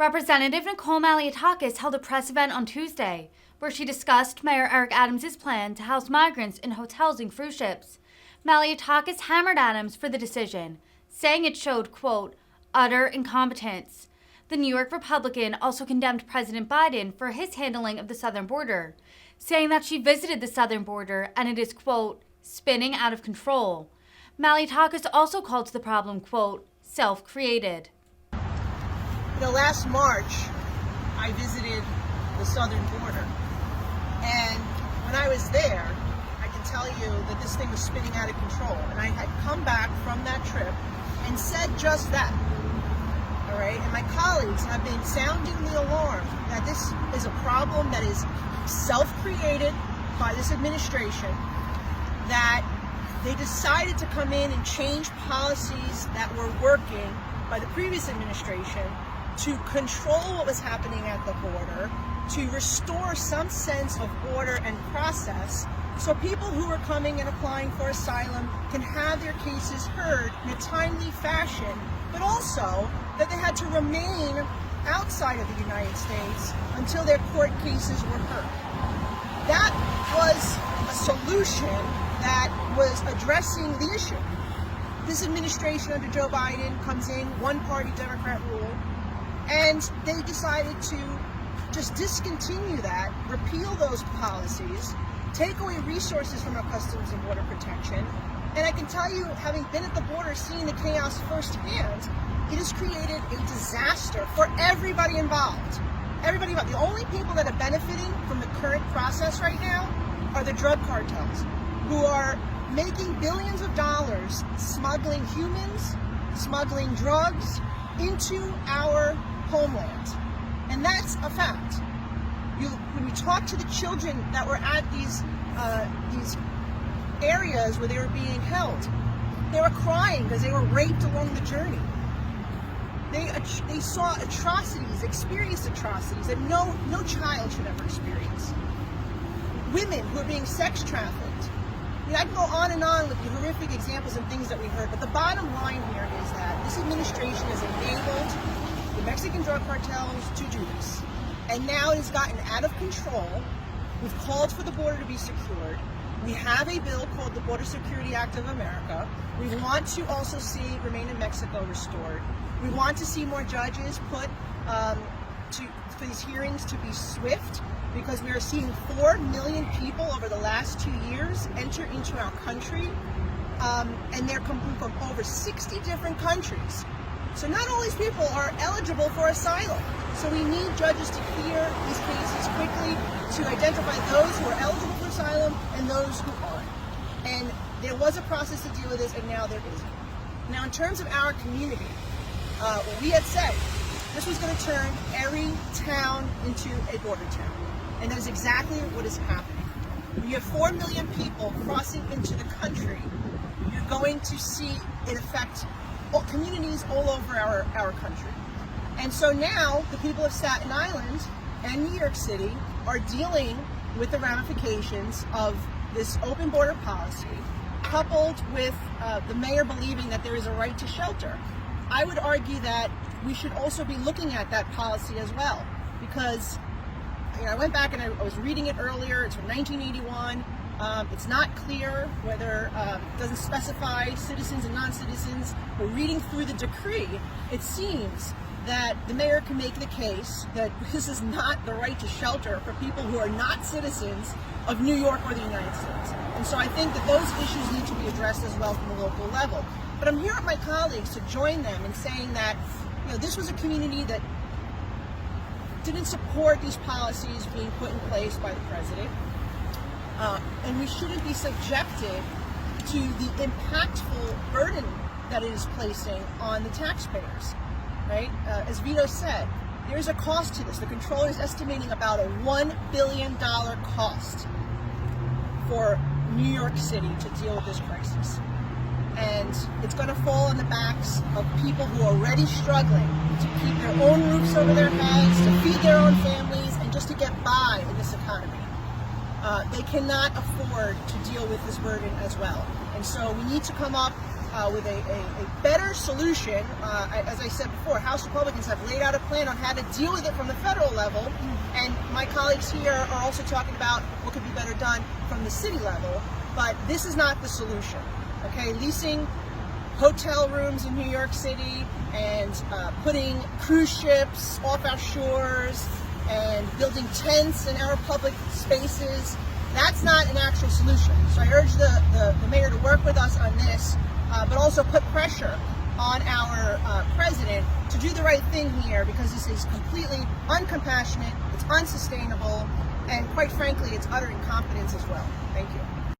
Representative Nicole Malliotakis held a press event on Tuesday where she discussed Mayor Eric Adams' plan to house migrants in hotels and cruise ships. Malliotakis hammered Adams for the decision, saying it showed, quote, utter incompetence. The New York Republican also condemned President Biden for his handling of the southern border, saying that she visited the southern border and it is, quote, spinning out of control. Malliotakis also called the problem, quote, self-created. Last March, I visited the southern border, and when I was there, I can tell you that this thing was spinning out of control, and I had come back from that trip and said just that, all right? And my colleagues have been sounding the alarm that this is a problem that is self-created by this administration, that they decided to come in and change policies that were working by the previous administration to control what was happening at the border, to restore some sense of order and process, so people who are coming and applying for asylum can have their cases heard in a timely fashion, but also that they had to remain outside of the United States until their court cases were heard. That was a solution that was addressing the issue. This administration under Joe Biden comes in, one-party Democrat rule, and they decided to just discontinue that, repeal those policies, take away resources from our Customs and Border Protection. And I can tell you, having been at the border, seeing the chaos firsthand, it has created a disaster for everybody involved. Everybody involved. The only people that are benefiting from the current process right now are the drug cartels, who are making billions of dollars smuggling humans, smuggling drugs into our homeland. And that's a fact. When you talk to the children that were at these areas where they were being held, they were crying because they were raped along the journey. They saw atrocities, experienced atrocities that no child should ever experience. Women who are being sex trafficked. I can go on and on with the horrific examples and things that we heard, but the bottom line here is that this administration has enabled the Mexican drug cartels to do this. And now it has gotten out of control. We've called for the border to be secured. We have a bill called the Border Security Act of America. We want to also see Remain in Mexico restored. We want to see more judges put for these hearings to be swift, because we are seeing 4 million people over the last 2 years enter into our country, and they're coming from over 60 different countries. So not all these people are eligible for asylum. So we need judges to hear these cases quickly, to identify those who are eligible for asylum and those who aren't. And there was a process to deal with this, and now there isn't. Now, in terms of our community, what we had said, this was going to turn every town into a border town. And that is exactly what is happening. When you have 4 million people crossing into the country, you're going to see it affect communities all over our country. And so now the people of Staten Island and New York City are dealing with the ramifications of this open border policy, coupled with the mayor believing that there is a right to shelter. I would argue that we should also be looking at that policy as well, because I went back and I was reading it earlier. It's from 1981. It's not clear whether it doesn't specify citizens and non-citizens. But reading through the decree, it seems that the mayor can make the case that this is not the right to shelter for people who are not citizens of New York or the United States. And so I think that those issues need to be addressed as well from the local level. But I'm here with my colleagues to join them in saying that this was a community that didn't support these policies being put in place by the president. And we shouldn't be subjected to the impactful burden that it is placing on the taxpayers, right? As Vito said, there's a cost to this. The controller is estimating about a $1 billion cost for New York City to deal with this crisis. And it's going to fall on the backs of people who are already struggling to keep their own roofs over their heads, to feed their own families, and just to get by in this economy. They cannot afford to deal with this burden as well. And so we need to come up with a better solution. As I said before, House Republicans have laid out a plan on how to deal with it from the federal level, and my colleagues here are also talking about what could be better done from the city level, but this is not the solution. Okay, leasing hotel rooms in New York City and putting cruise ships off our shores and building tents in our public spaces, that's not an actual solution. So I urge the mayor to work with us on this, but also put pressure on our president to do the right thing here, because this is completely uncompassionate, it's unsustainable, and quite frankly, it's utter incompetence as well. Thank you.